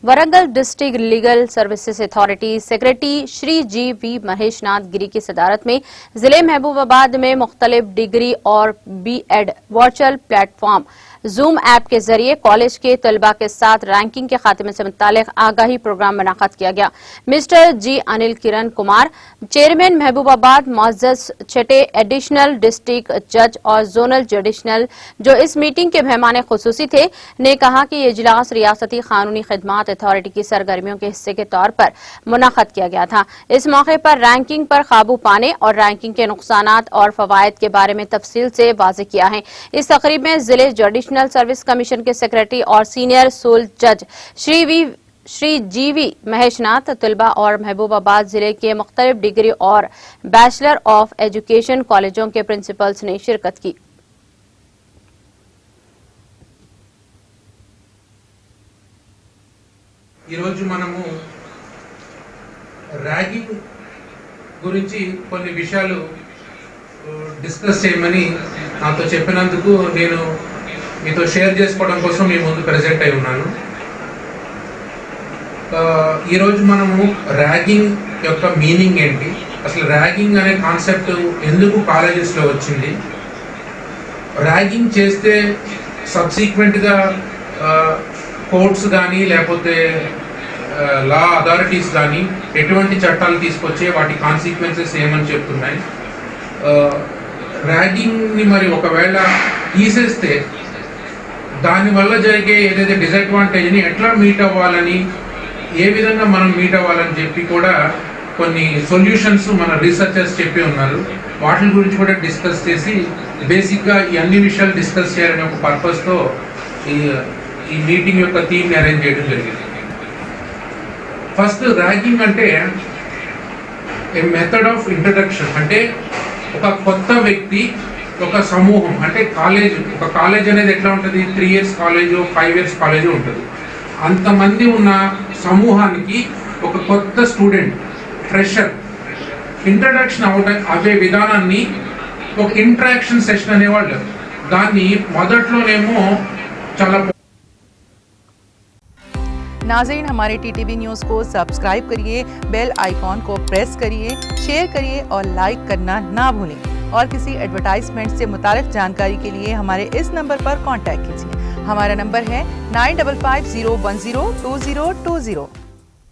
Warangal district legal services authority secretary Shri G V. Maheshnath Giri की सदारत में जिले महबूबाबाद में मुख्तलिफ डिग्री और B Ed virtual platform Zoom app के जरिए कॉलेज के तलबा के साथ रैंकिंग के खात्मे से मुतालिक आगाही प्रोग्राम मुनक्कद किया गया। मिस्टर जी अनिल किरण कुमार, चेयरमैन महबूबाबाद, मोअज़्ज़ज़ छठे एडिशनल डिस्ट्रिक्ट जज और जोनल जुडिशनल, जो इस मीटिंग के मेहमान खुसूसी थे, ने कहा कि ये इजलास रियासती कानूनी खिदमात अथॉरिटी की सरगर्मियों के हिस्से के तौर पर मुनक्कद किया गया था। इस मौके पर रैंकिंग पर काबू पाने और रैंकिंग के नुकसानात और फवायद के बारे में तफसील से वाज़ेह किया है। इस तकरीब में जिले जुडिशनल सर्विस कमीशन के सेक्रेटरी और सीनियर सोल जज श्री जी.वी. महेशनाथ, तलबा और महबूबाबाद जिले के मुख्तलिफ डिग्री और बैचलर ऑफ एजुकेशन कॉलेजों के प्रिंसिपल्स ने शिरकत की। ఈరోజు మనము ర్యాగింగ్ గురించి కొన్ని విషయాలు డిస్కస్ చేయమని నాతో చెప్పినందుకు నేను మీతో షేర్ చేసుకోవడం కోసం మీ ముందు ప్రెజెంట్ అయి ఉన్నాను. ఈరోజు మనము ర్యాగింగ్ యొక్క మీనింగ్ ఏంటి, అసలు ర్యాగింగ్ అనే కాన్సెప్ట్ ఎందుకు కాలేజెస్లో వచ్చింది, ర్యాగింగ్ చేస్తే సబ్సిక్వెంట్గా కోర్ట్స్ కానీ లేకపోతే లా అథారిటీస్ కానీ ఎటువంటి చట్టాలు తీసుకొచ్చే వాటి కాన్సిక్వెన్సెస్ ఏమని చెప్తున్నాయి, ర్యాగింగ్ని మరి ఒకవేళ తీసేస్తే దానివల్ల జరిగే ఏదైతే డిసడ్వాంటేజ్ని ఎట్లా మీట్ అవ్వాలని, ఏ విధంగా మనం మీట్ అవ్వాలని చెప్పి కూడా కొన్ని సొల్యూషన్స్ మన రీసెర్చర్స్ చెప్పి ఉన్నారు. వాటి గురించి కూడా డిస్కస్ చేసి బేసిక్గా ఈ అన్ని విషయాలు డిస్కస్ చేయాలనే ఒక పర్పస్తో ఈ మీటింగ్ యొక్క థీమ్ని అరేంజ్ చేయడం జరిగింది. ఫస్ట్, ర్యాగింగ్ అంటే ఏ మెథడ్ ఆఫ్ ఇంట్రడక్షన్, అంటే ఒక కొత్త వ్యక్తి, ఒక సమూహం, అంటే ఒక కాలేజ్ అనేది ఎట్లా ఉంటుంది, 3 years కాలేజు 5 years కాలేజు ఉంటుంది. అంతమంది ఉన్న సమూహానికి ఒక కొత్త స్టూడెంట్, ఫ్రెషర్ ఇంట్రడక్షన్ అవే విధానాన్ని ఒక ఇంటరాక్షన్ సెషన్ అనేవాళ్ళు. దాన్ని మొదట్లోనేమో చాలా नाज़रीन, हमारे टीटीवी न्यूज़ को सब्सक्राइब करिए, बेल आइकॉन को प्रेस करिए, शेयर करिए और लाइक करना ना भूलें। और किसी एडवर्टाइजमेंट से मुताल्लिक़ जानकारी के लिए हमारे इस नंबर पर कांटेक्ट कीजिए। हमारा नंबर है 9550102020।